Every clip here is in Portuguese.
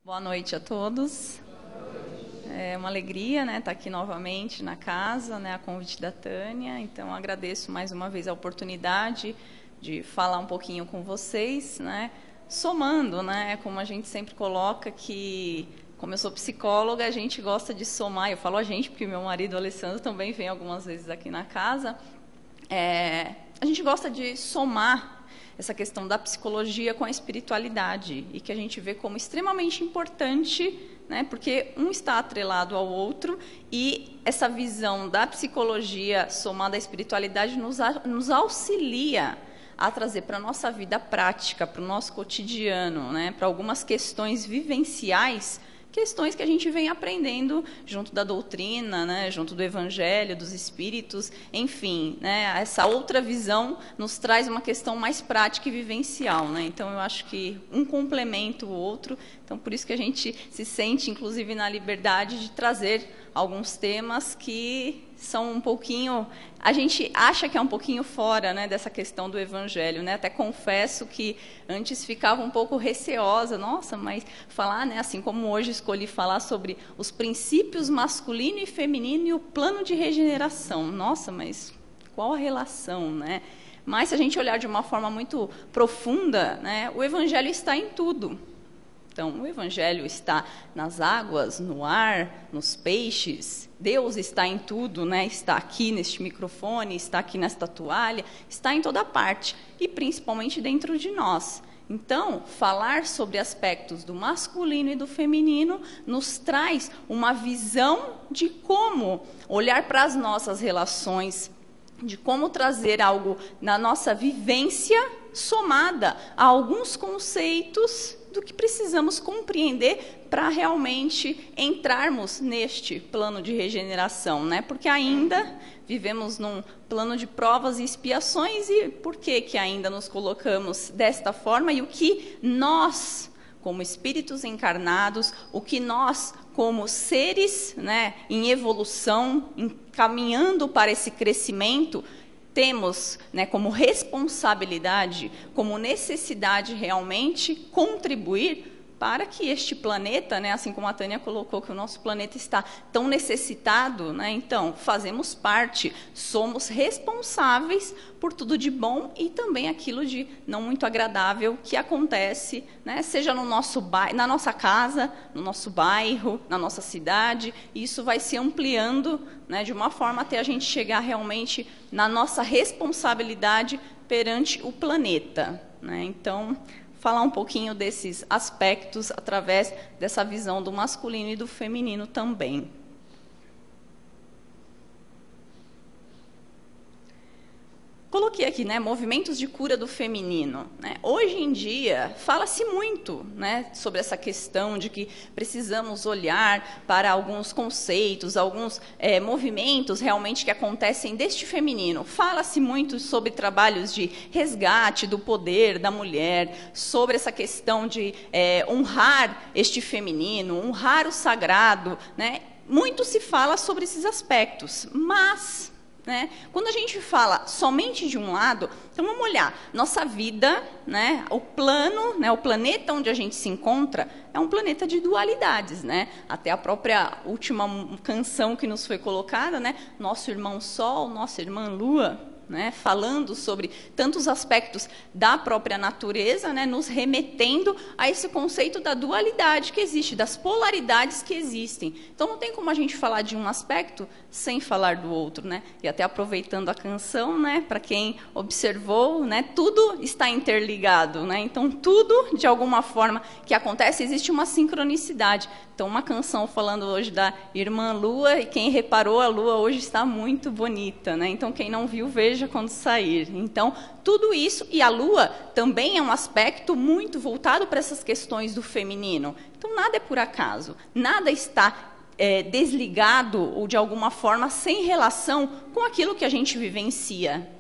Boa noite a todos. É uma alegria, né, estar aqui novamente na casa, né, a convite da Tânia. Então, agradeço mais uma vez a oportunidade de falar um pouquinho com vocês, né, somando, né, como a gente sempre coloca que, como eu sou psicóloga, a gente gosta de somar. Eu falo a gente porque meu marido, Alessandro, também vem algumas vezes aqui na casa. A gente gosta de somar essa questão da psicologia com a espiritualidade, e que a gente vê como extremamente importante, né, porque um está atrelado ao outro, e essa visão da psicologia somada à espiritualidade nos auxilia a trazer para a nossa vida prática, para o nosso cotidiano, né, para algumas questões vivenciais, questões que a gente vem aprendendo junto da doutrina, né, junto do Evangelho, dos Espíritos, enfim, né, essa outra visão nos traz uma questão mais prática e vivencial, né? Então, eu acho que um complementa o outro, então por isso que a gente se sente, inclusive, na liberdade de trazer alguns temas que são um pouquinho, a gente acha que é um pouquinho fora, né, dessa questão do Evangelho, né? Até confesso que antes ficava um pouco receosa, nossa, mas falar, né, assim como hoje escolhi falar sobre os princípios masculino e feminino e o plano de regeneração, nossa, mas qual a relação, né? Mas se a gente olhar de uma forma muito profunda, né, o Evangelho está em tudo. Então, o Evangelho está nas águas, no ar, nos peixes. Deus está em tudo, né? Está aqui neste microfone, está aqui nesta toalha, está em toda parte, e principalmente dentro de nós. Então, falar sobre aspectos do masculino e do feminino nos traz uma visão de como olhar para as nossas relações, de como trazer algo na nossa vivência somada a alguns conceitos do que precisamos compreender para realmente entrarmos neste plano de regeneração, né? Porque ainda vivemos num plano de provas e expiações, e por que ainda nos colocamos desta forma? E o que nós, como espíritos encarnados, o que nós, como seres, né, em evolução, caminhando para esse crescimento, temos, né, como responsabilidade, como necessidade realmente contribuir para que este planeta, né, assim como a Tânia colocou, que o nosso planeta está tão necessitado, né, então fazemos parte, somos responsáveis por tudo de bom e também aquilo de não muito agradável que acontece, né, seja no nosso na nossa casa, no nosso bairro, na nossa cidade, e isso vai se ampliando, né, de uma forma até a gente chegar realmente na nossa responsabilidade perante o planeta, né? Então, falar um pouquinho desses aspectos através dessa visão do masculino e do feminino também. Coloquei aqui, né, movimentos de cura do feminino, né? Hoje em dia, fala-se muito, né, sobre essa questão de que precisamos olhar para alguns conceitos, alguns movimentos realmente que acontecem deste feminino. Fala-se muito sobre trabalhos de resgate do poder da mulher, sobre essa questão de honrar este feminino, honrar o sagrado, né? Muito se fala sobre esses aspectos, mas, né, quando a gente fala somente de um lado, então vamos olhar, nossa vida, né, o plano, né, o planeta onde a gente se encontra é um planeta de dualidades, né? Até a própria última canção que nos foi colocada, né, nosso irmão Sol, nossa irmã Lua, né, falando sobre tantos aspectos da própria natureza, né, nos remetendo a esse conceito da dualidade que existe, das polaridades que existem. Então, não tem como a gente falar de um aspecto sem falar do outro, né? E até aproveitando a canção, né, para quem observou, né, tudo está interligado, né? Então, tudo, de alguma forma, que acontece, existe uma sincronicidade. Então, uma canção falando hoje da irmã Lua, e quem reparou, a Lua hoje está muito bonita, né? Então, quem não viu, veja quando sair. Então, tudo isso, e a Lua também é um aspecto muito voltado para essas questões do feminino. Então, nada é por acaso, nada está desligado ou, de alguma forma, sem relação com aquilo que a gente vivencia.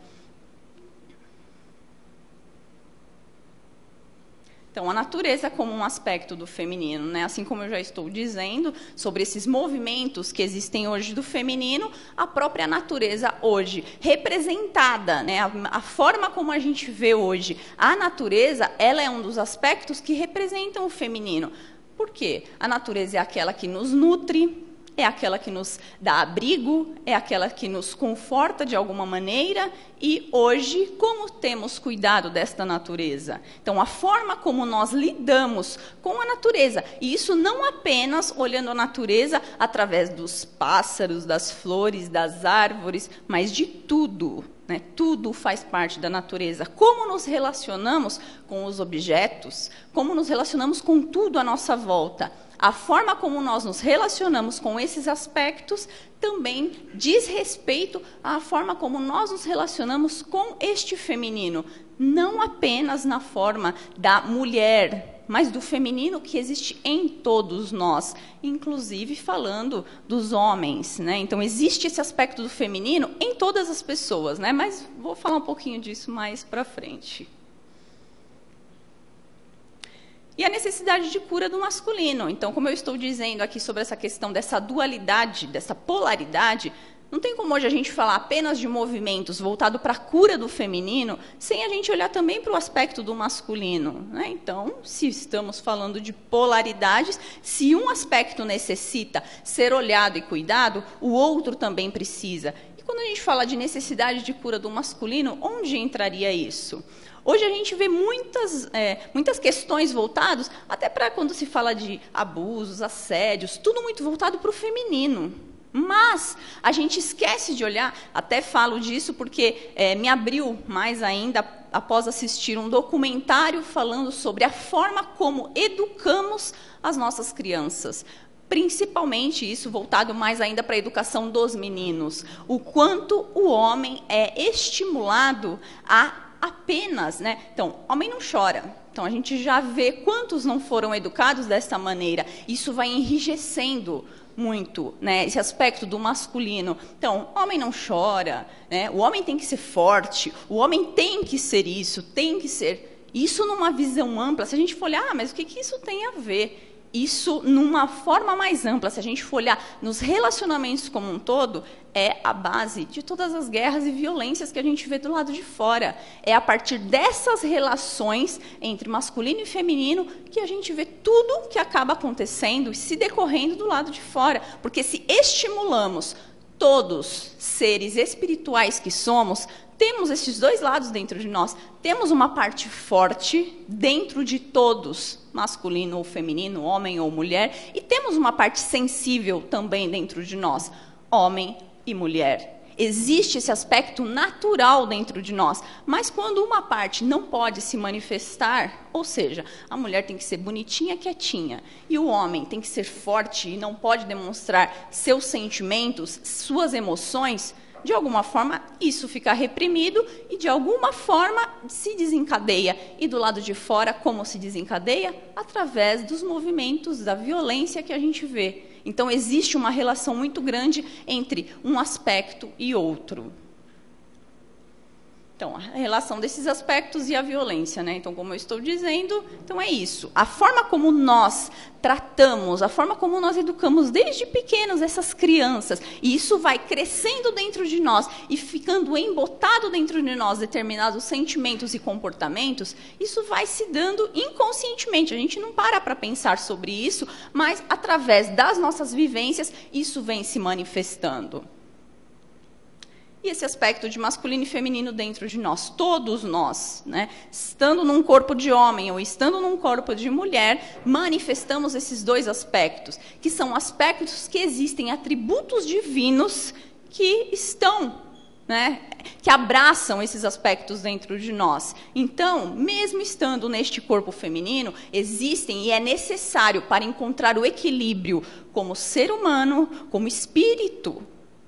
Então, a natureza como um aspecto do feminino, né? Assim como eu já estou dizendo, sobre esses movimentos que existem hoje do feminino, a própria natureza hoje, representada, né? A forma como a gente vê hoje a natureza, ela é um dos aspectos que representam o feminino. Por quê? A natureza é aquela que nos nutre, é aquela que nos dá abrigo, é aquela que nos conforta de alguma maneira, e hoje, como temos cuidado desta natureza? Então, a forma como nós lidamos com a natureza, e isso não apenas olhando a natureza através dos pássaros, das flores, das árvores, mas de tudo, né? Tudo faz parte da natureza. Como nos relacionamos com os objetos, como nos relacionamos com tudo à nossa volta. A forma como nós nos relacionamos com esses aspectos também diz respeito à forma como nós nos relacionamos com este feminino, não apenas na forma da mulher, mas do feminino que existe em todos nós, inclusive falando dos homens, né? Então, existe esse aspecto do feminino em todas as pessoas, né? Mas vou falar um pouquinho disso mais para frente. E a necessidade de cura do masculino. Então, como eu estou dizendo aqui sobre essa questão dessa dualidade, dessa polaridade, não tem como hoje a gente falar apenas de movimentos voltados para a cura do feminino, sem a gente olhar também para o aspecto do masculino, né? Então, se estamos falando de polaridades, se um aspecto necessita ser olhado e cuidado, o outro também precisa. E quando a gente fala de necessidade de cura do masculino, onde entraria isso? Hoje a gente vê muitas questões voltadas, até para quando se fala de abusos, assédios, tudo muito voltado para o feminino. Mas a gente esquece de olhar, até falo disso porque me abriu mais ainda após assistir um documentário falando sobre a forma como educamos as nossas crianças. Principalmente isso voltado mais ainda para a educação dos meninos. O quanto o homem é estimulado a apenas, né? Então, homem não chora. Então, a gente já vê quantos não foram educados dessa maneira. Isso vai enrijecendo muito, né, esse aspecto do masculino. Então, homem não chora, né? O homem tem que ser forte, o homem tem que ser isso, tem que ser... Isso numa visão ampla, se a gente for olhar, mas o que isso tem a ver? Isso, numa forma mais ampla, se a gente for olhar nos relacionamentos como um todo, é a base de todas as guerras e violências que a gente vê do lado de fora. É a partir dessas relações entre masculino e feminino que a gente vê tudo que acaba acontecendo e se decorrendo do lado de fora. Porque se estimulamos todos seres espirituais que somos, temos esses dois lados dentro de nós. Temos uma parte forte dentro de todos, masculino ou feminino, homem ou mulher, e temos uma parte sensível também dentro de nós, homem e mulher. Existe esse aspecto natural dentro de nós, mas quando uma parte não pode se manifestar, ou seja, a mulher tem que ser bonitinha, quietinha, e o homem tem que ser forte e não pode demonstrar seus sentimentos, suas emoções, de alguma forma, isso fica reprimido e, de alguma forma, se desencadeia. E, do lado de fora, como se desencadeia? Através dos movimentos da violência que a gente vê. Então, existe uma relação muito grande entre um aspecto e outro. Então, a relação desses aspectos e a violência, né? Então, como eu estou dizendo, então é isso. A forma como nós tratamos, a forma como nós educamos desde pequenos essas crianças, e isso vai crescendo dentro de nós e ficando embotado dentro de nós determinados sentimentos e comportamentos, isso vai se dando inconscientemente. A gente não para pensar sobre isso, mas através das nossas vivências, isso vem se manifestando. E esse aspecto de masculino e feminino dentro de nós, todos nós, né, estando num corpo de homem ou estando num corpo de mulher, manifestamos esses dois aspectos, que são aspectos que existem, atributos divinos que estão, né, que abraçam esses aspectos dentro de nós. Então, mesmo estando neste corpo feminino, existem e é necessário para encontrar o equilíbrio como ser humano, como espírito,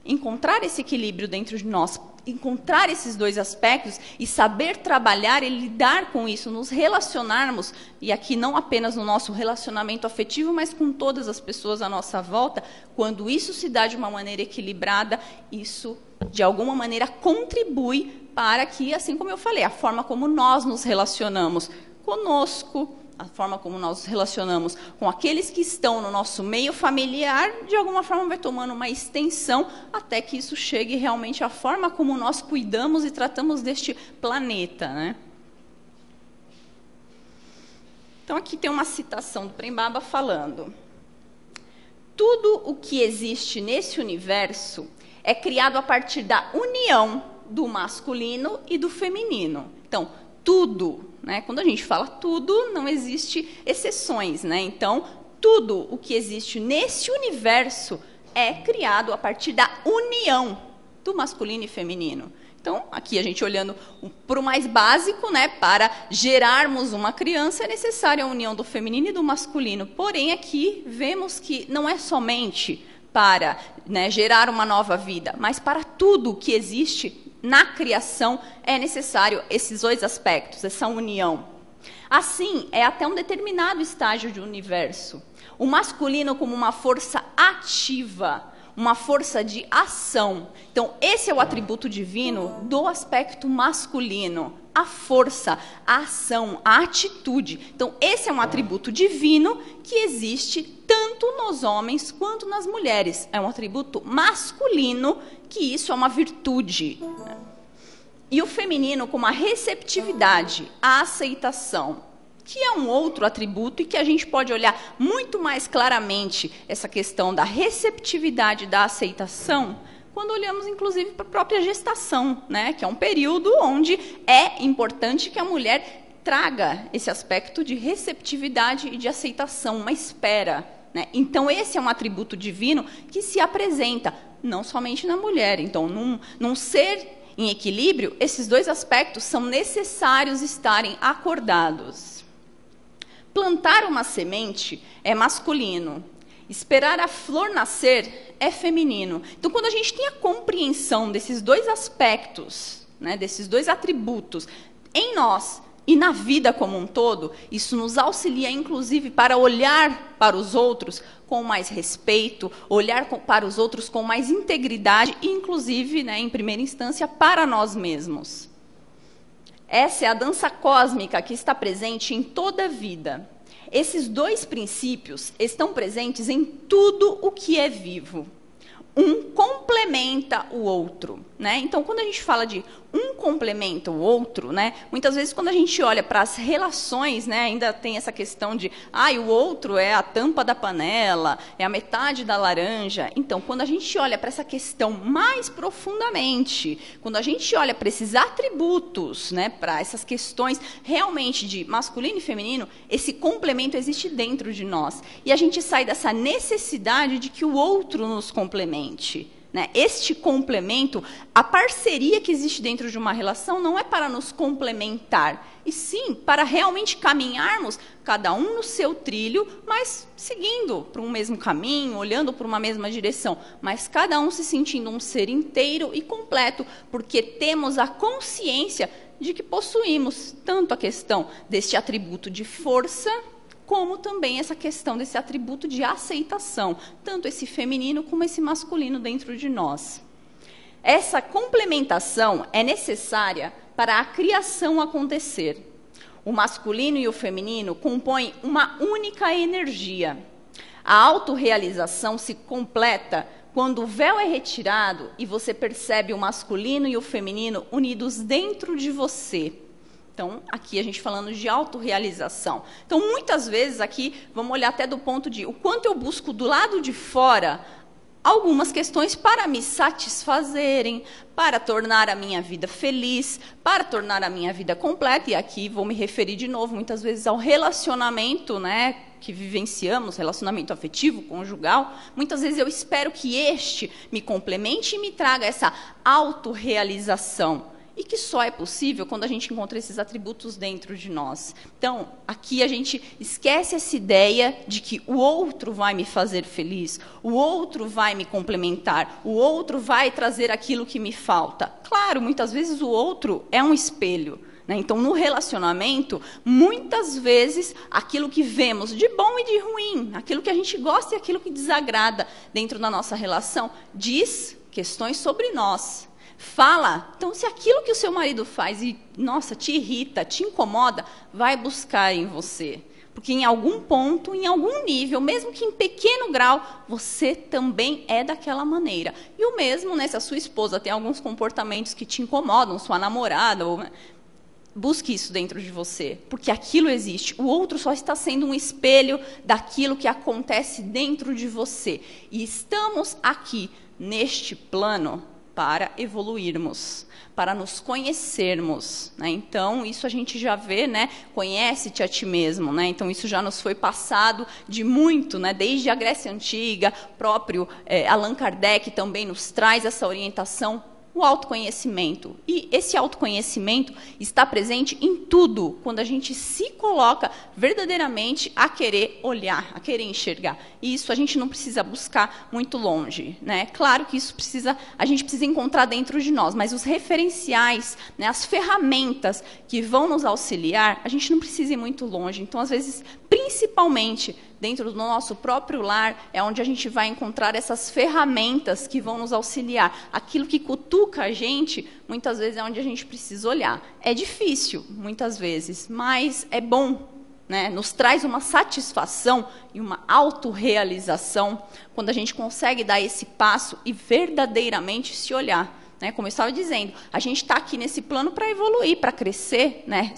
encontrar esse equilíbrio dentro de nós, encontrar esses dois aspectos e saber trabalhar e lidar com isso, nos relacionarmos, e aqui não apenas no nosso relacionamento afetivo, mas com todas as pessoas à nossa volta, quando isso se dá de uma maneira equilibrada, isso, de alguma maneira, contribui para que, assim como eu falei, a forma como nós nos relacionamos conosco, a forma como nós nos relacionamos com aqueles que estão no nosso meio familiar, de alguma forma vai tomando uma extensão até que isso chegue realmente à forma como nós cuidamos e tratamos deste planeta, né? Então, aqui tem uma citação do Prembaba falando: tudo o que existe nesse universo é criado a partir da união do masculino e do feminino. Então, tudo, né? Quando a gente fala tudo, não existe exceções, né? Então, tudo o que existe nesse universo é criado a partir da união do masculino e feminino. Então, aqui a gente olhando para o mais básico, né, para gerarmos uma criança é necessária a união do feminino e do masculino. Porém, aqui vemos que não é somente para, né, gerar uma nova vida, mas para tudo que existe na criação é necessário esses dois aspectos, essa união. Assim, é até um determinado estágio do universo. O masculino como uma força ativa, uma força de ação. Então, esse é o atributo divino do aspecto masculino. A força, a ação, a atitude. Então, esse é um atributo divino que existe tanto nos homens quanto nas mulheres. É um atributo masculino, que isso é uma virtude. E o feminino como a receptividade, a aceitação, que é um outro atributo e que a gente pode olhar muito mais claramente essa questão da receptividade, da aceitação, quando olhamos, inclusive, para a própria gestação, né? Que é um período onde é importante que a mulher traga esse aspecto de receptividade e de aceitação, uma espera, né? Então, esse é um atributo divino que se apresenta não somente na mulher. Então, num ser em equilíbrio, esses dois aspectos são necessários estarem acordados. Plantar uma semente é masculino. Esperar a flor nascer é feminino. Então, quando a gente tem a compreensão desses dois aspectos, né, desses dois atributos em nós e na vida como um todo, isso nos auxilia, inclusive, para olhar para os outros com mais respeito, olhar para os outros com mais integridade, e, inclusive, né, em primeira instância, para nós mesmos. Essa é a dança cósmica que está presente em toda a vida. Esses dois princípios estão presentes em tudo o que é vivo. Um complementa o outro, né? Então, quando a gente fala de um complementa o outro, né? Muitas vezes, quando a gente olha para as relações, né, ainda tem essa questão de, o outro é a tampa da panela, é a metade da laranja. Então, quando a gente olha para essa questão mais profundamente, quando a gente olha para esses atributos, né, para essas questões realmente de masculino e feminino, esse complemento existe dentro de nós. E a gente sai dessa necessidade de que o outro nos complemente. Né? Este complemento, a parceria que existe dentro de uma relação não é para nos complementar, e sim para realmente caminharmos, cada um no seu trilho, mas seguindo para um mesmo caminho, olhando para uma mesma direção, mas cada um se sentindo um ser inteiro e completo, porque temos a consciência de que possuímos tanto a questão deste atributo de força, como também essa questão desse atributo de aceitação, tanto esse feminino como esse masculino dentro de nós. Essa complementação é necessária para a criação acontecer. O masculino e o feminino compõem uma única energia. A autorrealização se completa quando o véu é retirado e você percebe o masculino e o feminino unidos dentro de você. Então, aqui a gente falando de autorrealização. Então, muitas vezes aqui, vamos olhar até do ponto de o quanto eu busco do lado de fora algumas questões para me satisfazerem, para tornar a minha vida feliz, para tornar a minha vida completa. E aqui vou me referir de novo, muitas vezes, ao relacionamento, né, que vivenciamos, relacionamento afetivo, conjugal. Muitas vezes eu espero que este me complemente e me traga essa autorrealização. E que só é possível quando a gente encontra esses atributos dentro de nós. Então, aqui a gente esquece essa ideia de que o outro vai me fazer feliz, o outro vai me complementar, o outro vai trazer aquilo que me falta. Claro, muitas vezes o outro é um espelho, né? Então, no relacionamento, muitas vezes, aquilo que vemos de bom e de ruim, aquilo que a gente gosta e aquilo que desagrada dentro da nossa relação, diz questões sobre nós. Fala, então, se aquilo que o seu marido faz e, nossa, te irrita, te incomoda, vai buscar em você. Porque em algum ponto, em algum nível, mesmo que em pequeno grau, você também é daquela maneira. E o mesmo, né, se a sua esposa tem alguns comportamentos que te incomodam, sua namorada, Busque isso dentro de você, porque aquilo existe. O outro só está sendo um espelho daquilo que acontece dentro de você. E estamos aqui, neste plano, para evoluirmos, para nos conhecermos, né? Então, isso a gente já vê, né? Conhece-te a ti mesmo, né? Então, isso já nos foi passado de muito, né? Desde a Grécia Antiga, próprio Allan Kardec também nos traz essa orientação, o autoconhecimento. E esse autoconhecimento está presente em tudo, quando a gente se coloca verdadeiramente a querer olhar, a querer enxergar. E isso a gente não precisa buscar muito longe, né? Claro que isso a gente precisa encontrar dentro de nós, mas os referenciais, né, as ferramentas que vão nos auxiliar, a gente não precisa ir muito longe. Então, às vezes, principalmente dentro do nosso próprio lar, é onde a gente vai encontrar essas ferramentas que vão nos auxiliar. Aquilo que cutuca a gente, muitas vezes é onde a gente precisa olhar. É difícil, muitas vezes, mas é bom, né? Nos traz uma satisfação e uma autorrealização quando a gente consegue dar esse passo e verdadeiramente se olhar. Né, como eu estava dizendo, a gente está aqui nesse plano para evoluir, para crescer, né?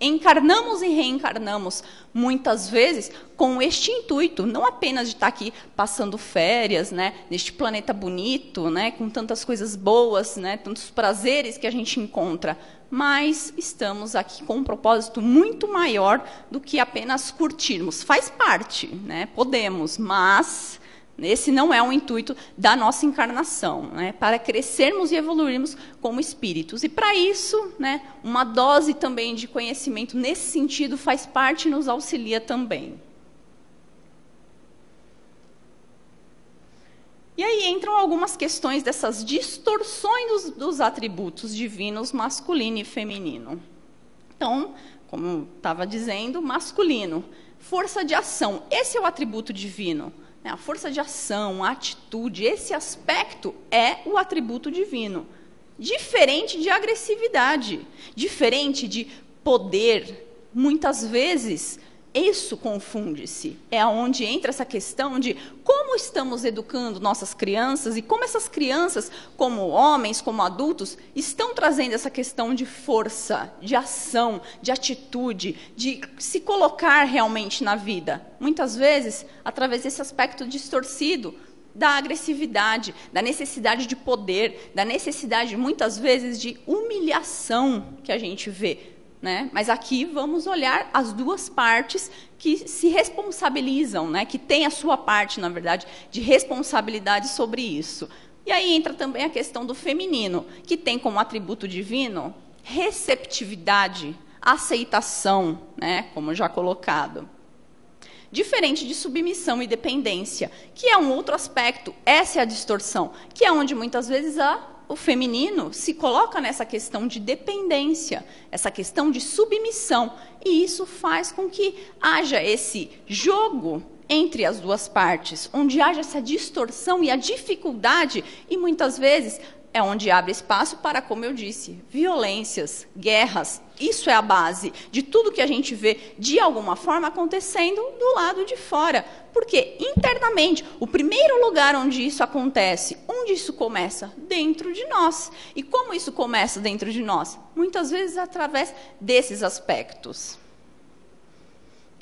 Encarnamos e reencarnamos muitas vezes com este intuito, não apenas de estar aqui passando férias, né, neste planeta bonito, né, com tantas coisas boas, né, tantos prazeres que a gente encontra, mas estamos aqui com um propósito muito maior do que apenas curtirmos. Faz parte, né, podemos, mas esse não é o intuito da nossa encarnação, né? Para crescermos e evoluirmos como espíritos. E para isso, né, uma dose também de conhecimento nesse sentido faz parte e nos auxilia também. E aí entram algumas questões dessas distorções dos atributos divinos masculino e feminino. Então, como estava dizendo, masculino, força de ação, esse é o atributo divino. A força de ação, a atitude, esse aspecto é o atributo divino. Diferente de agressividade, diferente de poder. Muitas vezes, isso confunde-se. É onde entra essa questão de como estamos educando nossas crianças e como essas crianças, como homens, como adultos, estão trazendo essa questão de força, de ação, de atitude, de se colocar realmente na vida. Muitas vezes, através desse aspecto distorcido da agressividade, da necessidade de poder, da necessidade, muitas vezes, de humilhação que a gente vê. Né? Mas aqui vamos olhar as duas partes que se responsabilizam, né? Que têm a sua parte, na verdade, de responsabilidade sobre isso. E aí entra também a questão do feminino, que tem como atributo divino receptividade, aceitação, né? Como já colocado. Diferente de submissão e dependência, que é um outro aspecto, essa é a distorção, que é onde muitas vezes o feminino se coloca nessa questão de dependência, essa questão de submissão, e isso faz com que haja esse jogo entre as duas partes, onde haja essa distorção e a dificuldade, e muitas vezes é onde abre espaço para, como eu disse, violências, guerras. Isso é a base de tudo que a gente vê, de alguma forma, acontecendo do lado de fora. Porque, internamente, o primeiro lugar onde isso acontece, onde isso começa? Dentro de nós. E como isso começa dentro de nós? Muitas vezes através desses aspectos.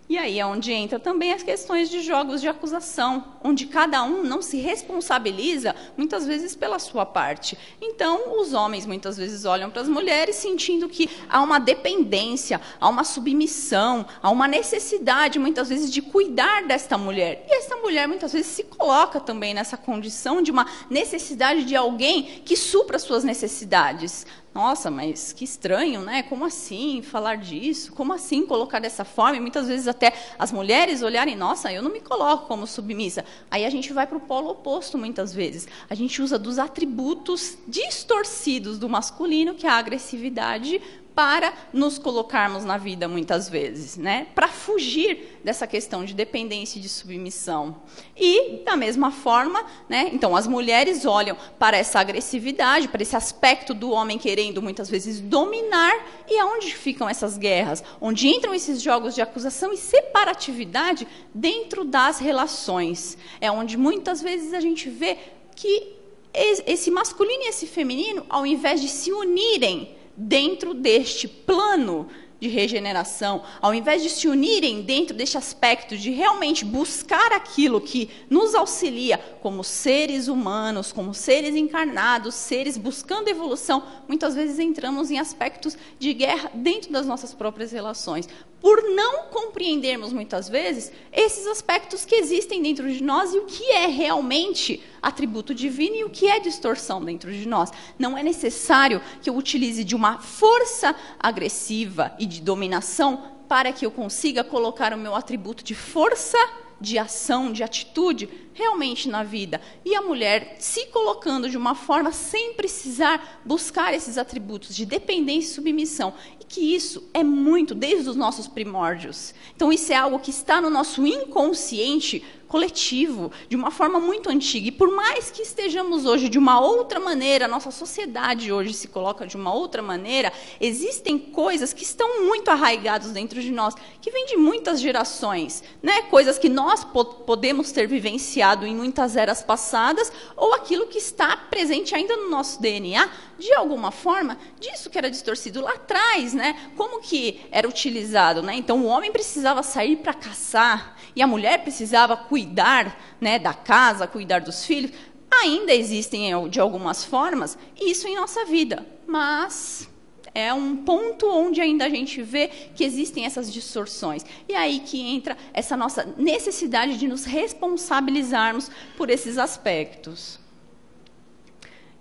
E aí é onde entra também as questões de jogos de acusação, onde cada um não se responsabiliza, muitas vezes, pela sua parte. Então, os homens, muitas vezes, olham para as mulheres sentindo que há uma dependência, há uma submissão, há uma necessidade, muitas vezes, de cuidar desta mulher. E esta mulher, muitas vezes, se coloca também nessa condição de uma necessidade de alguém que supra as suas necessidades. Nossa, mas que estranho, né? Como assim falar disso? Como assim colocar dessa forma? E muitas vezes até as mulheres olharem, nossa, eu não me coloco como submissa. Aí a gente vai para o polo oposto, muitas vezes. A gente usa dos atributos distorcidos do masculino, que é a agressividade, para nos colocarmos na vida, muitas vezes, né? Para fugir dessa questão de dependência e de submissão. E, da mesma forma, né? Então, as mulheres olham para essa agressividade, para esse aspecto do homem querendo, muitas vezes, dominar, e aonde ficam essas guerras? Onde entram esses jogos de acusação e separatividade dentro das relações. É onde, muitas vezes, a gente vê que esse masculino e esse feminino, ao invés de se unirem, dentro deste plano de regeneração, ao invés de se unirem dentro deste aspecto de realmente buscar aquilo que nos auxilia como seres humanos, como seres encarnados, seres buscando evolução, muitas vezes entramos em aspectos de guerra dentro das nossas próprias relações, por não compreendermos muitas vezes esses aspectos que existem dentro de nós e o que é realmente atributo divino e o que é distorção dentro de nós. Não é necessário que eu utilize de uma força agressiva e de dominação para que eu consiga colocar o meu atributo de força, de ação, de atitude, realmente na vida. E a mulher se colocando de uma forma sem precisar buscar esses atributos de dependência e submissão. E que isso é muito desde os nossos primórdios. Então isso é algo que está no nosso inconsciente coletivo, de uma forma muito antiga. E por mais que estejamos hoje de uma outra maneira, a nossa sociedade hoje se coloca de uma outra maneira, existem coisas que estão muito arraigadas dentro de nós, que vêm de muitas gerações, né? Coisas que nós podemos ter vivenciado em muitas eras passadas, ou aquilo que está presente ainda no nosso DNA, de alguma forma, disso que era distorcido lá atrás, né? Como que era utilizado, né? Então o homem precisava sair para caçar, e a mulher precisava cuidar, né, da casa, cuidar dos filhos. Ainda existem, de algumas formas, isso em nossa vida, mas é um ponto onde ainda a gente vê que existem essas distorções. E aí que entra essa nossa necessidade de nos responsabilizarmos por esses aspectos.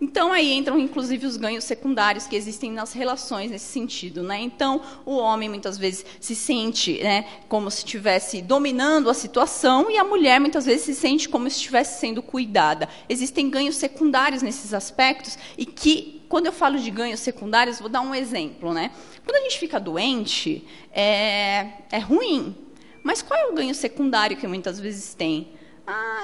Então, aí entram, inclusive, os ganhos secundários que existem nas relações nesse sentido, né? Então, o homem, muitas vezes, se sente, né, como se estivesse dominando a situação, e a mulher, muitas vezes, se sente como se estivesse sendo cuidada. Existem ganhos secundários nesses aspectos, e que, quando eu falo de ganhos secundários, vou dar um exemplo, né? Quando a gente fica doente, é ruim. Mas qual é o ganho secundário que muitas vezes tem?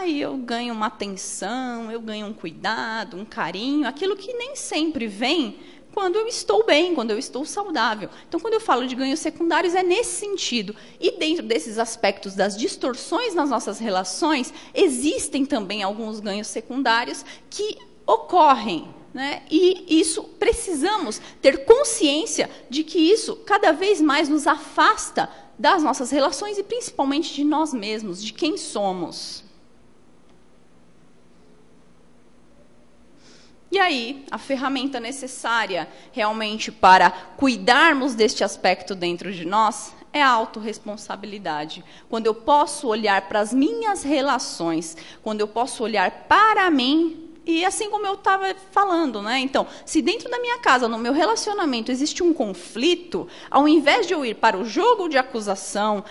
Eu ganho uma atenção, eu ganho um cuidado, um carinho, aquilo que nem sempre vem quando eu estou bem, quando eu estou saudável. Então, quando eu falo de ganhos secundários, é nesse sentido. E dentro desses aspectos das distorções nas nossas relações, existem também alguns ganhos secundários que ocorrem, né? E isso, precisamos ter consciência de que isso cada vez mais nos afasta das nossas relações e principalmente de nós mesmos, de quem somos. E aí, a ferramenta necessária realmente para cuidarmos deste aspecto dentro de nós é a autorresponsabilidade. Quando eu posso olhar para as minhas relações, quando eu posso olhar para mim, e assim como eu estava falando, né? Então, se dentro da minha casa, no meu relacionamento, existe um conflito, ao invés de eu ir para o jogo de acusação,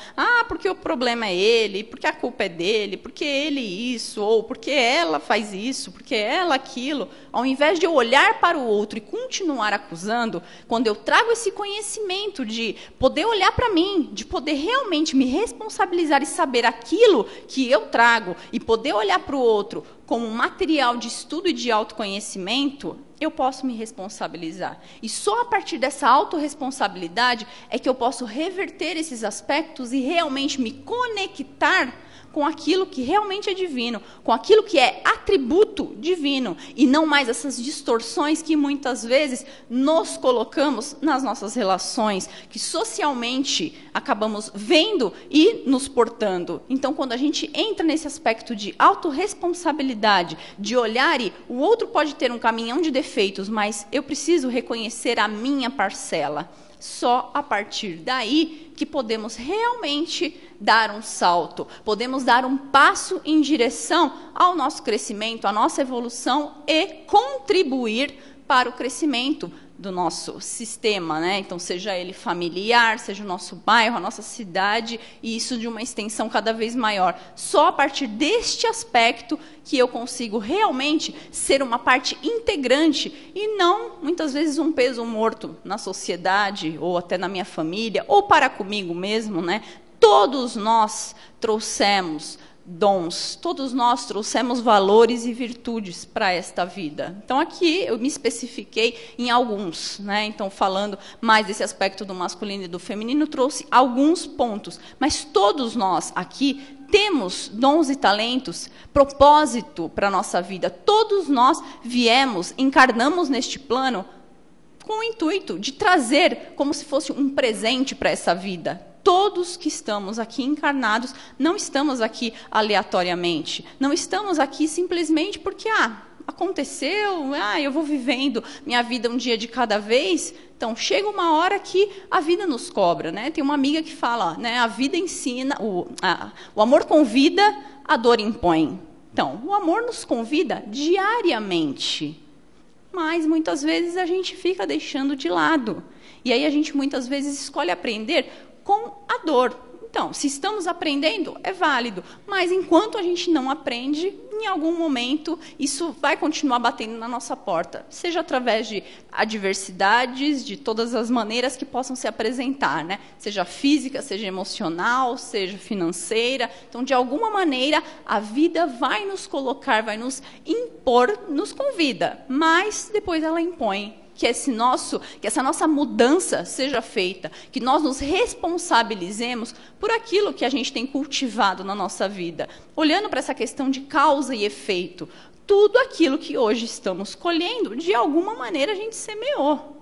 porque o problema é ele, porque a culpa é dele, porque ele isso, ou porque ela faz isso, porque ela aquilo, ao invés de eu olhar para o outro e continuar acusando, quando eu trago esse conhecimento de poder olhar para mim, de poder realmente me responsabilizar e saber aquilo que eu trago, e poder olhar para o outro como um material de estudo e de autoconhecimento, eu posso me responsabilizar. E só a partir dessa autorresponsabilidade é que eu posso reverter esses aspectos e realmente me conectar com aquilo que realmente é divino, com aquilo que é atributo divino, e não mais essas distorções que muitas vezes nos colocamos nas nossas relações, que socialmente acabamos vendo e nos portando. Então, quando a gente entra nesse aspecto de autorresponsabilidade, de olhar e o outro pode ter um caminhão de defeitos, mas eu preciso reconhecer a minha parcela. Só a partir daí que podemos realmente dar um salto, podemos dar um passo em direção ao nosso crescimento, à nossa evolução e contribuir para o crescimento do nosso sistema, né? Então, seja ele familiar, seja o nosso bairro, a nossa cidade, e isso de uma extensão cada vez maior. Só a partir deste aspecto que eu consigo realmente ser uma parte integrante e não, muitas vezes, um peso morto na sociedade, ou até na minha família, ou para comigo mesmo, né? Todos nós trouxemos dons, todos nós trouxemos valores e virtudes para esta vida. Então, aqui eu me especifiquei em alguns, né? Então, falando mais desse aspecto do masculino e do feminino, trouxe alguns pontos, mas todos nós aqui temos dons e talentos, propósito para a nossa vida. Todos nós viemos, encarnamos neste plano com o intuito de trazer como se fosse um presente para essa vida. Todos que estamos aqui encarnados, não estamos aqui aleatoriamente, não estamos aqui simplesmente porque, aconteceu, eu vou vivendo minha vida um dia de cada vez. Então, chega uma hora que a vida nos cobra, né? Tem uma amiga que fala, né, a vida ensina, o amor convida, a dor impõe. Então, o amor nos convida diariamente, mas muitas vezes a gente fica deixando de lado. E aí a gente muitas vezes escolhe aprender com a dor. Então, se estamos aprendendo, é válido, mas enquanto a gente não aprende, em algum momento, isso vai continuar batendo na nossa porta, seja através de adversidades, de todas as maneiras que possam se apresentar, né? Seja física, seja emocional, seja financeira. Então, de alguma maneira, a vida vai nos colocar, vai nos impor, nos convida, mas depois ela impõe. Que essa nossa mudança seja feita, que nós nos responsabilizemos por aquilo que a gente tem cultivado na nossa vida. Olhando para essa questão de causa e efeito, tudo aquilo que hoje estamos colhendo, de alguma maneira a gente semeou.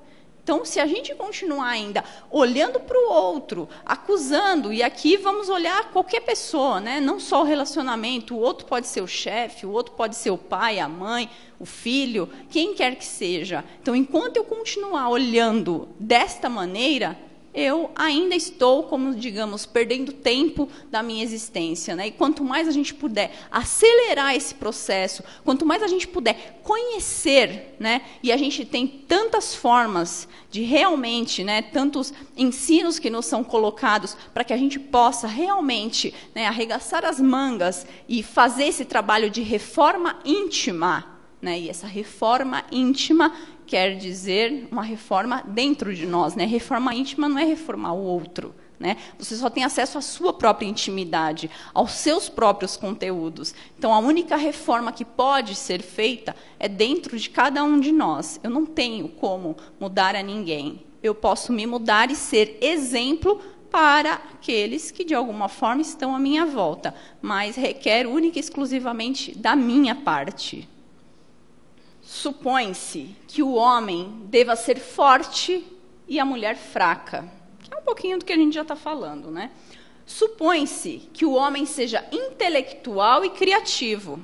Então, se a gente continuar ainda olhando para o outro, acusando, e aqui vamos olhar qualquer pessoa, né? Não só o relacionamento, o outro pode ser o chefe, o outro pode ser o pai, a mãe, o filho, quem quer que seja. Então, enquanto eu continuar olhando desta maneira, eu ainda estou, como digamos, perdendo tempo da minha existência, né? E quanto mais a gente puder acelerar esse processo, quanto mais a gente puder conhecer, né? E a gente tem tantas formas de realmente, né? Tantos ensinos que nos são colocados para que a gente possa realmente, né? Arregaçar as mangas e fazer esse trabalho de reforma íntima, né? E essa reforma íntima quer dizer uma reforma dentro de nós, né? Reforma íntima não é reformar o outro, né? Você só tem acesso à sua própria intimidade, aos seus próprios conteúdos. Então, a única reforma que pode ser feita é dentro de cada um de nós. Eu não tenho como mudar a ninguém. Eu posso me mudar e ser exemplo para aqueles que, de alguma forma, estão à minha volta, mas requer única e exclusivamente da minha parte. Supõe-se que o homem deva ser forte e a mulher fraca. Que é um pouquinho do que a gente já está falando, né? Supõe-se que o homem seja intelectual e criativo.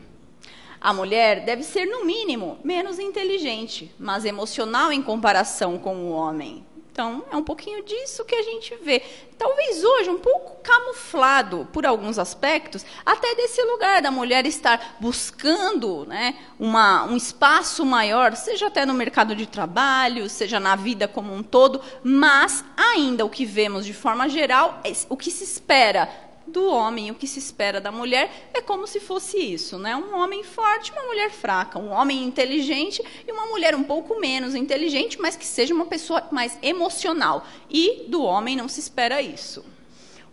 A mulher deve ser, no mínimo, menos inteligente, mas emocional em comparação com o homem. Então, é um pouquinho disso que a gente vê. Talvez hoje um pouco camuflado por alguns aspectos, até desse lugar da mulher estar buscando, né, um espaço maior, seja até no mercado de trabalho, seja na vida como um todo, mas ainda o que vemos de forma geral, o que se espera do homem, o que se espera da mulher, é como se fosse isso, né? Um homem forte, uma mulher fraca, um homem inteligente e uma mulher um pouco menos inteligente, mas que seja uma pessoa mais emocional. E do homem não se espera isso.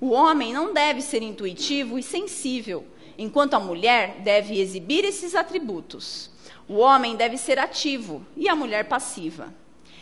O homem não deve ser intuitivo e sensível, enquanto a mulher deve exibir esses atributos. O homem deve ser ativo e a mulher passiva.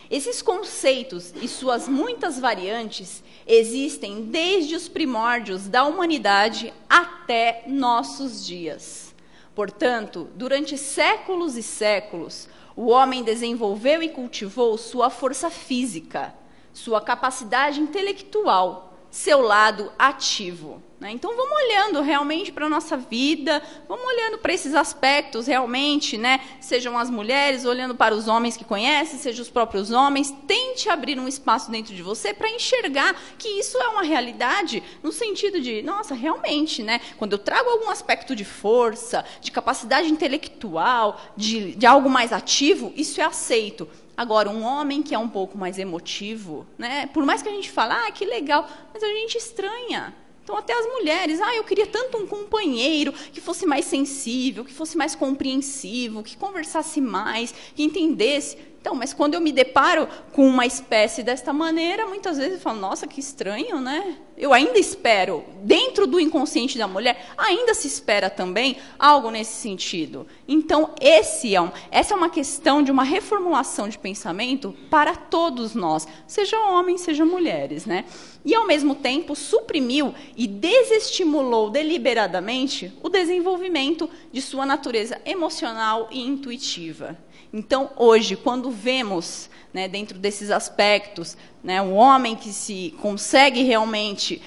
Esses conceitos e suas muitas variantes existem desde os primórdios da humanidade até nossos dias. Portanto, durante séculos e séculos, o homem desenvolveu e cultivou sua força física, sua capacidade intelectual, seu lado ativo. Então, vamos olhando realmente para a nossa vida, vamos olhando para esses aspectos realmente, né? Sejam as mulheres olhando para os homens que conhecem, sejam os próprios homens. Tente abrir um espaço dentro de você para enxergar que isso é uma realidade, no sentido de, nossa, realmente, né? Quando eu trago algum aspecto de força, de capacidade intelectual, de algo mais ativo, isso é aceito. Agora, um homem que é um pouco mais emotivo, né? Por mais que a gente fale, que legal, mas a gente estranha. Então, até as mulheres, eu queria tanto um companheiro que fosse mais sensível, que fosse mais compreensivo, que conversasse mais, que entendesse. Então, mas quando eu me deparo com uma espécie desta maneira, muitas vezes eu falo, nossa, que estranho, né? Eu ainda espero, dentro do inconsciente da mulher, ainda se espera também algo nesse sentido. Então, essa é uma questão de uma reformulação de pensamento para todos nós, seja homens, seja mulheres, né? E, ao mesmo tempo, suprimiu e desestimulou deliberadamente o desenvolvimento de sua natureza emocional e intuitiva. Então, hoje, quando vemos, né, dentro desses aspectos, né, um homem que se consegue realmente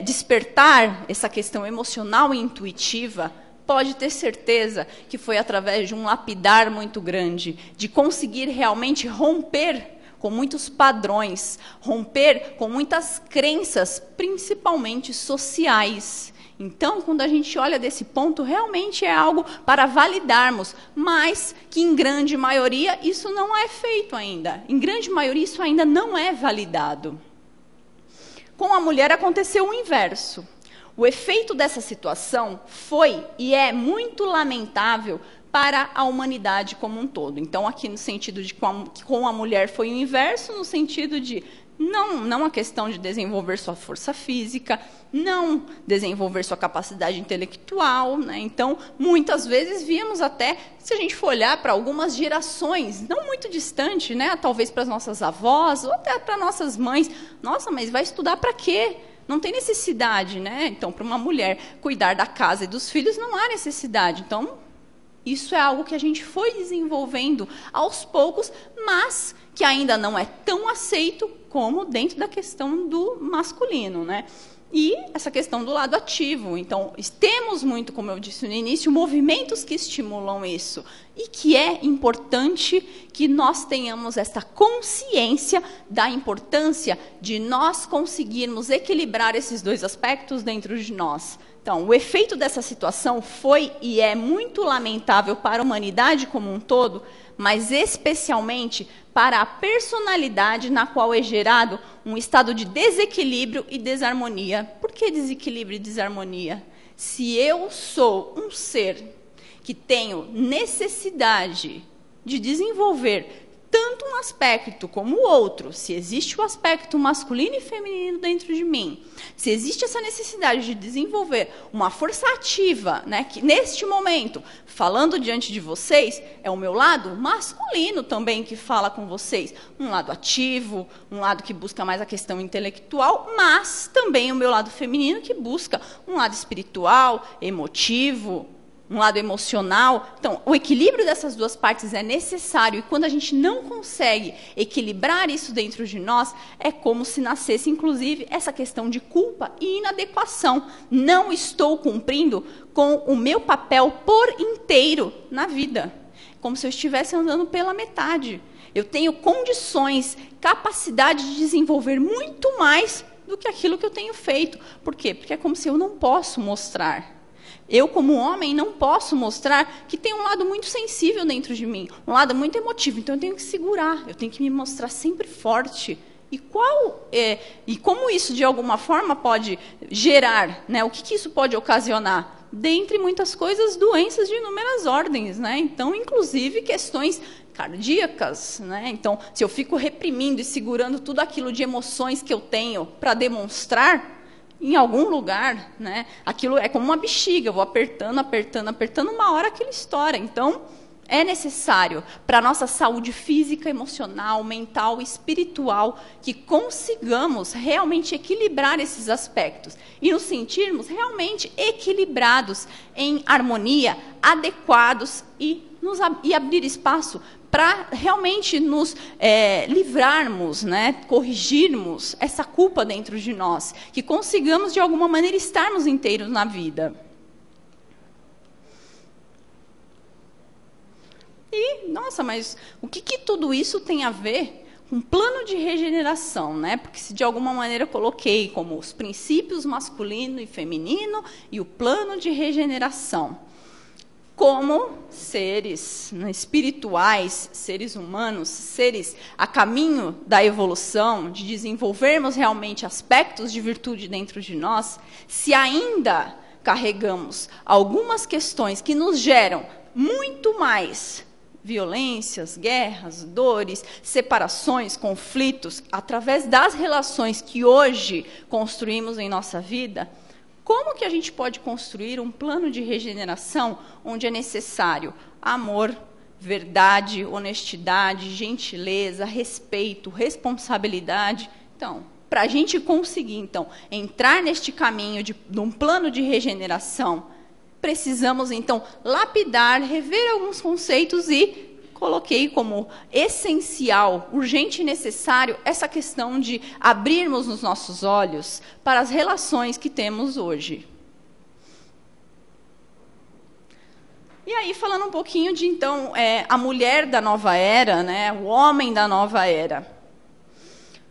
despertar essa questão emocional e intuitiva, pode ter certeza que foi através de um lapidar muito grande, de conseguir realmente romper com muitos padrões, romper com muitas crenças, principalmente sociais. Então, quando a gente olha desse ponto, realmente é algo para validarmos, mas que em grande maioria isso não é feito ainda. Em grande maioria isso ainda não é validado. Com a mulher aconteceu o inverso. O efeito dessa situação foi e é muito lamentável para a humanidade como um todo. Então, aqui no sentido de que com a mulher foi o inverso, no sentido de não a questão de desenvolver sua força física, não desenvolver sua capacidade intelectual, né? Então, muitas vezes víamos até, se a gente for olhar para algumas gerações, não muito distante, né? Talvez para as nossas avós, ou até para nossas mães, nossa, mas vai estudar para quê? Não tem necessidade, né? Então, para uma mulher cuidar da casa e dos filhos, não há necessidade. Então, isso é algo que a gente foi desenvolvendo aos poucos, mas que ainda não é tão aceito como dentro da questão do masculino, né? E essa questão do lado ativo. Então, temos muito, como eu disse no início, movimentos que estimulam isso. E que é importante que nós tenhamos essa consciência da importância de nós conseguirmos equilibrar esses dois aspectos dentro de nós. Então, o efeito dessa situação foi e é muito lamentável para a humanidade como um todo, mas especialmente para a personalidade na qual é gerado um estado de desequilíbrio e desarmonia. Por que desequilíbrio e desarmonia? Se eu sou um ser que tenho necessidade de desenvolver tanto um aspecto como o outro, se existe o aspecto masculino e feminino dentro de mim, se existe essa necessidade de desenvolver uma força ativa, né, que neste momento, falando diante de vocês, é o meu lado masculino também que fala com vocês, um lado ativo, um lado que busca mais a questão intelectual, mas também o meu lado feminino que busca um lado espiritual, emotivo, um lado emocional. Então, o equilíbrio dessas duas partes é necessário, e quando a gente não consegue equilibrar isso dentro de nós, é como se nascesse, inclusive, essa questão de culpa e inadequação. Não estou cumprindo com o meu papel por inteiro na vida. Como se eu estivesse andando pela metade. Eu tenho condições, capacidade de desenvolver muito mais do que aquilo que eu tenho feito. Por quê? Porque é como se eu não posso mostrar. Eu, como homem, não posso mostrar que tem um lado muito sensível dentro de mim, um lado muito emotivo. Então, eu tenho que segurar, eu tenho que me mostrar sempre forte. E como isso, de alguma forma, pode gerar, né? O que isso pode ocasionar? Dentre muitas coisas, doenças de inúmeras ordens, né? Então, inclusive, questões cardíacas, né? Então, se eu fico reprimindo e segurando tudo aquilo de emoções que eu tenho para demonstrar, em algum lugar, né, aquilo é como uma bexiga, eu vou apertando, apertando, apertando, uma hora aquilo estoura. Então, é necessário para a nossa saúde física, emocional, mental, espiritual, que consigamos realmente equilibrar esses aspectos e nos sentirmos realmente equilibrados, em harmonia, adequados e abrir espaço para realmente nos livrarmos, né, corrigirmos essa culpa dentro de nós, que consigamos, de alguma maneira, estarmos inteiros na vida. E, nossa, mas o que tudo isso tem a ver com plano de regeneração, né? Porque se de alguma maneira eu coloquei como os princípios masculino e feminino e o plano de regeneração. Como seres, né, espirituais, seres humanos, seres a caminho da evolução, de desenvolvermos realmente aspectos de virtude dentro de nós, se ainda carregamos algumas questões que nos geram muito mais violências, guerras, dores, separações, conflitos, através das relações que hoje construímos em nossa vida, como que a gente pode construir um plano de regeneração onde é necessário amor, verdade, honestidade, gentileza, respeito, responsabilidade? Então, para a gente conseguir, então, entrar neste caminho de um plano de regeneração, precisamos, então, lapidar, rever alguns conceitos e coloquei como essencial, urgente e necessário essa questão de abrirmos os nossos olhos para as relações que temos hoje. E aí, falando um pouquinho de, então, a mulher da nova era, né, o homem da nova era.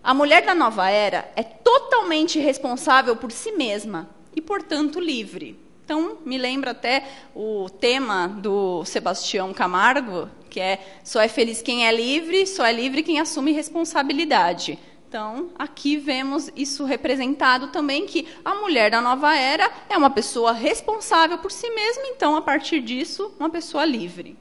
A mulher da nova era é totalmente responsável por si mesma e, portanto, livre. Então, me lembra até o tema do Sebastião Camargo, que é só é feliz quem é livre, só é livre quem assume responsabilidade. Então, aqui vemos isso representado também, que a mulher da nova era é uma pessoa responsável por si mesma, então, a partir disso, uma pessoa livre.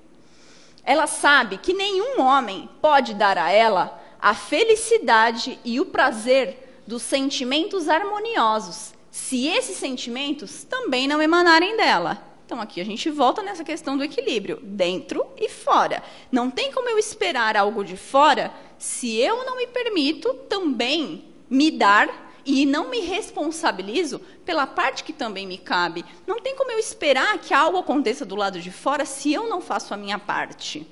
Ela sabe que nenhum homem pode dar a ela a felicidade e o prazer dos sentimentos harmoniosos, se esses sentimentos também não emanarem dela. Então, aqui a gente volta nessa questão do equilíbrio, dentro e fora. Não tem como eu esperar algo de fora se eu não me permito também me dar e não me responsabilizo pela parte que também me cabe. Não tem como eu esperar que algo aconteça do lado de fora se eu não faço a minha parte.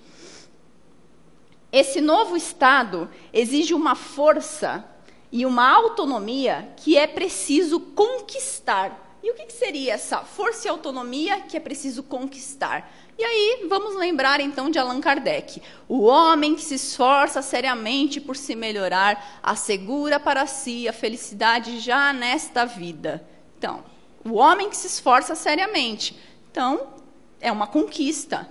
Esse novo estado exige uma força e uma autonomia que é preciso conquistar. E o que seria essa força e autonomia que é preciso conquistar? E aí, vamos lembrar, então, de Allan Kardec. O homem que se esforça seriamente por se melhorar, assegura para si a felicidade já nesta vida. Então, o homem que se esforça seriamente. Então, é uma conquista.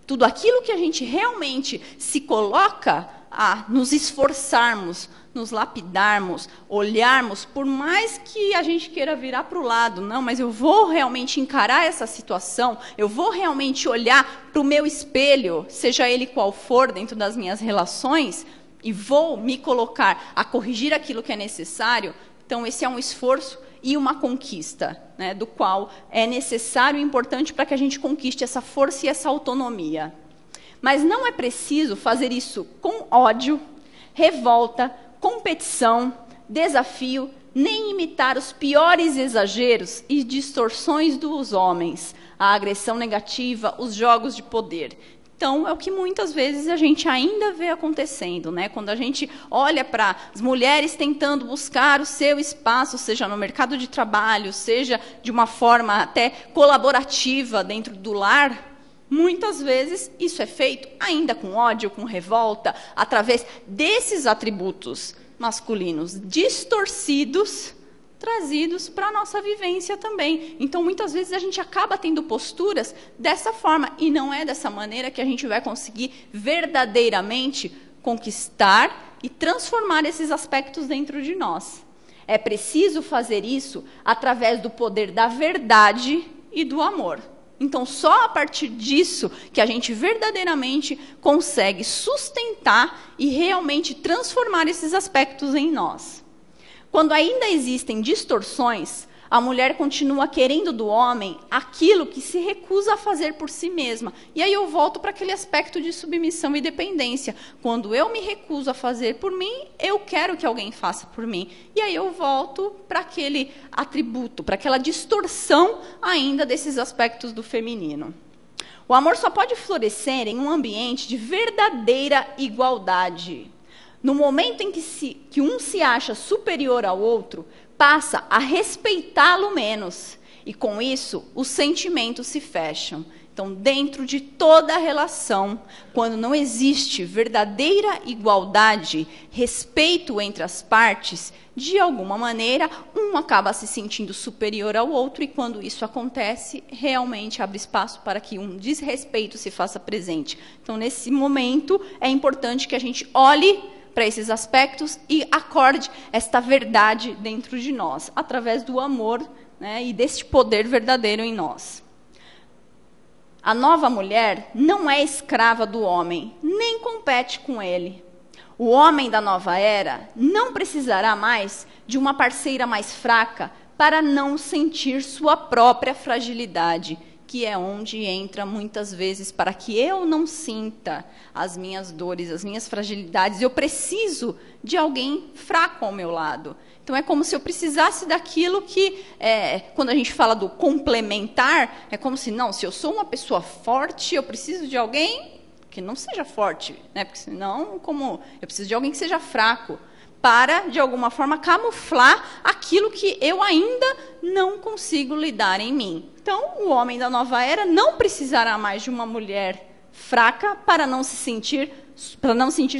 Tudo aquilo que a gente realmente se coloca a nos esforçarmos, nos lapidarmos, olharmos, por mais que a gente queira virar para o lado, não, mas eu vou realmente encarar essa situação, eu vou realmente olhar para o meu espelho, seja ele qual for, dentro das minhas relações, e vou me colocar a corrigir aquilo que é necessário. Então, esse é um esforço e uma conquista, né, do qual é necessário e importante para que a gente conquiste essa força e essa autonomia. Mas não é preciso fazer isso com ódio, revolta, competição, desafio, nem imitar os piores exageros e distorções dos homens, a agressão negativa, os jogos de poder. Então, é o que muitas vezes a gente ainda vê acontecendo, né? Quando a gente olha para as mulheres tentando buscar o seu espaço, seja no mercado de trabalho, seja de uma forma até colaborativa dentro do lar, muitas vezes isso é feito ainda com ódio, com revolta, através desses atributos masculinos distorcidos, trazidos para a nossa vivência também. Então, muitas vezes a gente acaba tendo posturas dessa forma, e não é dessa maneira que a gente vai conseguir verdadeiramente conquistar e transformar esses aspectos dentro de nós. É preciso fazer isso através do poder da verdade e do amor. Então, só a partir disso que a gente verdadeiramente consegue sustentar e realmente transformar esses aspectos em nós. Quando ainda existem distorções, a mulher continua querendo do homem aquilo que se recusa a fazer por si mesma. E aí eu volto para aquele aspecto de submissão e dependência. Quando eu me recuso a fazer por mim, eu quero que alguém faça por mim. E aí eu volto para aquele atributo, para aquela distorção ainda desses aspectos do feminino. O amor só pode florescer em um ambiente de verdadeira igualdade. No momento em que um se acha superior ao outro, passa a respeitá-lo menos. E, com isso, os sentimentos se fecham. Então, dentro de toda a relação, quando não existe verdadeira igualdade, respeito entre as partes, de alguma maneira, um acaba se sentindo superior ao outro, e quando isso acontece, realmente abre espaço para que um desrespeito se faça presente. Então, nesse momento, é importante que a gente olhe para esses aspectos e acorde esta verdade dentro de nós, através do amor, né, e deste poder verdadeiro em nós. A nova mulher não é escrava do homem, nem compete com ele. O homem da nova era não precisará mais de uma parceira mais fraca para não sentir sua própria fragilidade, que é onde entra muitas vezes, para que eu não sinta as minhas dores, as minhas fragilidades, eu preciso de alguém fraco ao meu lado. Então, é como se eu precisasse daquilo que, quando a gente fala do complementar, é como se, não, se eu sou uma pessoa forte, eu preciso de alguém que não seja forte, né? Porque senão, como eu preciso de alguém que seja fraco, para, de alguma forma, camuflar aquilo que eu ainda não consigo lidar em mim. Então, o homem da nova era não precisará mais de uma mulher fraca para não sentir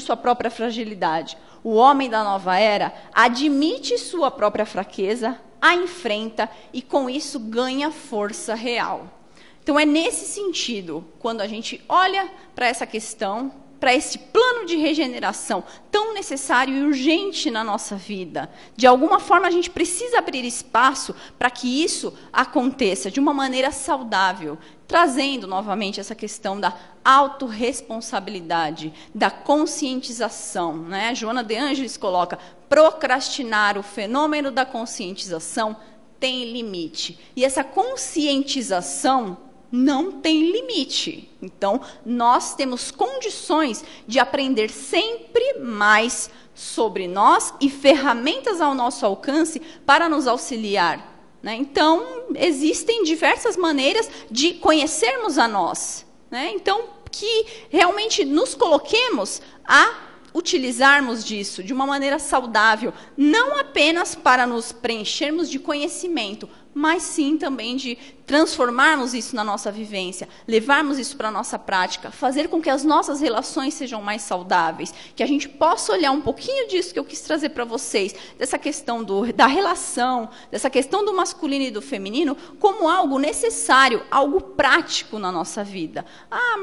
sua própria fragilidade. O homem da nova era admite sua própria fraqueza, a enfrenta e, com isso, ganha força real. Então, é nesse sentido, quando a gente olha para essa questão, para esse plano de regeneração tão necessário e urgente na nossa vida, de alguma forma a gente precisa abrir espaço para que isso aconteça de uma maneira saudável, trazendo novamente essa questão da autorresponsabilidade, da conscientização, né? Joana de Ângeles coloca: procrastinar o fenômeno da conscientização tem limite. E essa conscientização não tem limite. Então, nós temos condições de aprender sempre mais sobre nós e ferramentas ao nosso alcance para nos auxiliar, né? Então, existem diversas maneiras de conhecermos a nós, né? Então, que realmente nos coloquemos a utilizarmos disso de uma maneira saudável, não apenas para nos preenchermos de conhecimento, mas sim também de transformarmos isso na nossa vivência, levarmos isso para a nossa prática, fazer com que as nossas relações sejam mais saudáveis, que a gente possa olhar um pouquinho disso que eu quis trazer para vocês, dessa questão da relação, dessa questão do masculino e do feminino, como algo necessário, algo prático na nossa vida.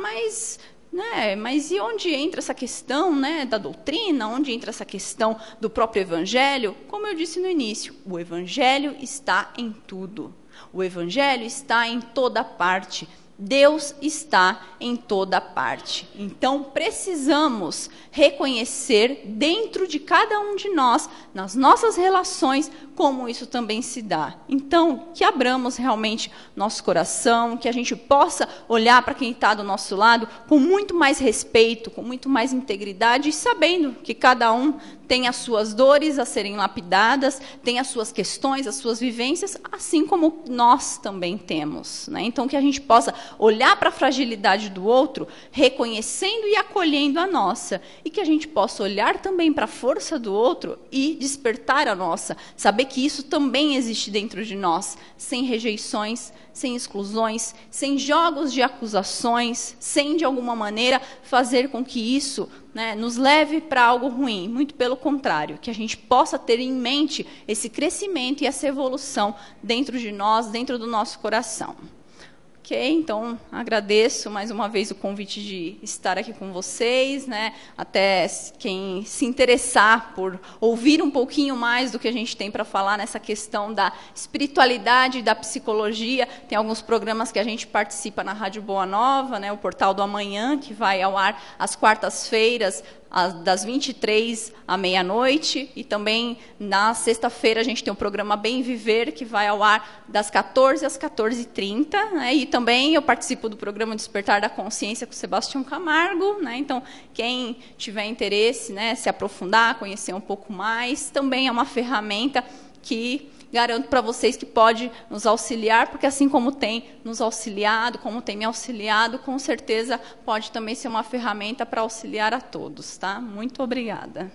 Mas e onde entra essa questão, né, da doutrina, onde entra essa questão do próprio evangelho? Como eu disse no início, o evangelho está em tudo. O evangelho está em toda parte. Deus está em toda parte. Então, precisamos reconhecer dentro de cada um de nós, nas nossas relações, como isso também se dá. Então, que abramos realmente nosso coração, que a gente possa olhar para quem está do nosso lado com muito mais respeito, com muito mais integridade, e sabendo que cada um tem as suas dores a serem lapidadas, tem as suas questões, as suas vivências, assim como nós também temos, né? Então, que a gente possa olhar para a fragilidade do outro, reconhecendo e acolhendo a nossa, e que a gente possa olhar também para a força do outro e despertar a nossa, saber que isso também existe dentro de nós, sem rejeições, sem exclusões, sem jogos de acusações, sem, de alguma maneira, fazer com que isso, né, nos leve para algo ruim. Muito pelo contrário, que a gente possa ter em mente esse crescimento e essa evolução dentro de nós, dentro do nosso coração. Ok? Então, agradeço mais uma vez o convite de estar aqui com vocês, né? Até quem se interessar por ouvir um pouquinho mais do que a gente tem para falar nessa questão da espiritualidade e da psicologia. Tem alguns programas que a gente participa na Rádio Boa Nova, né? O Portal do Amanhã, que vai ao ar às quartas-feiras, das 23 à meia-noite, e também na sexta-feira a gente tem o programa Bem Viver, que vai ao ar das 14 às 14h30, né? E também eu participo do programa Despertar da Consciência com o Sebastião Camargo, né? Então, quem tiver interesse, né, se aprofundar, conhecer um pouco mais, também é uma ferramenta que garanto para vocês que pode nos auxiliar, porque assim como tem nos auxiliado, como tem me auxiliado, com certeza pode também ser uma ferramenta para auxiliar a todos, tá? Muito obrigada.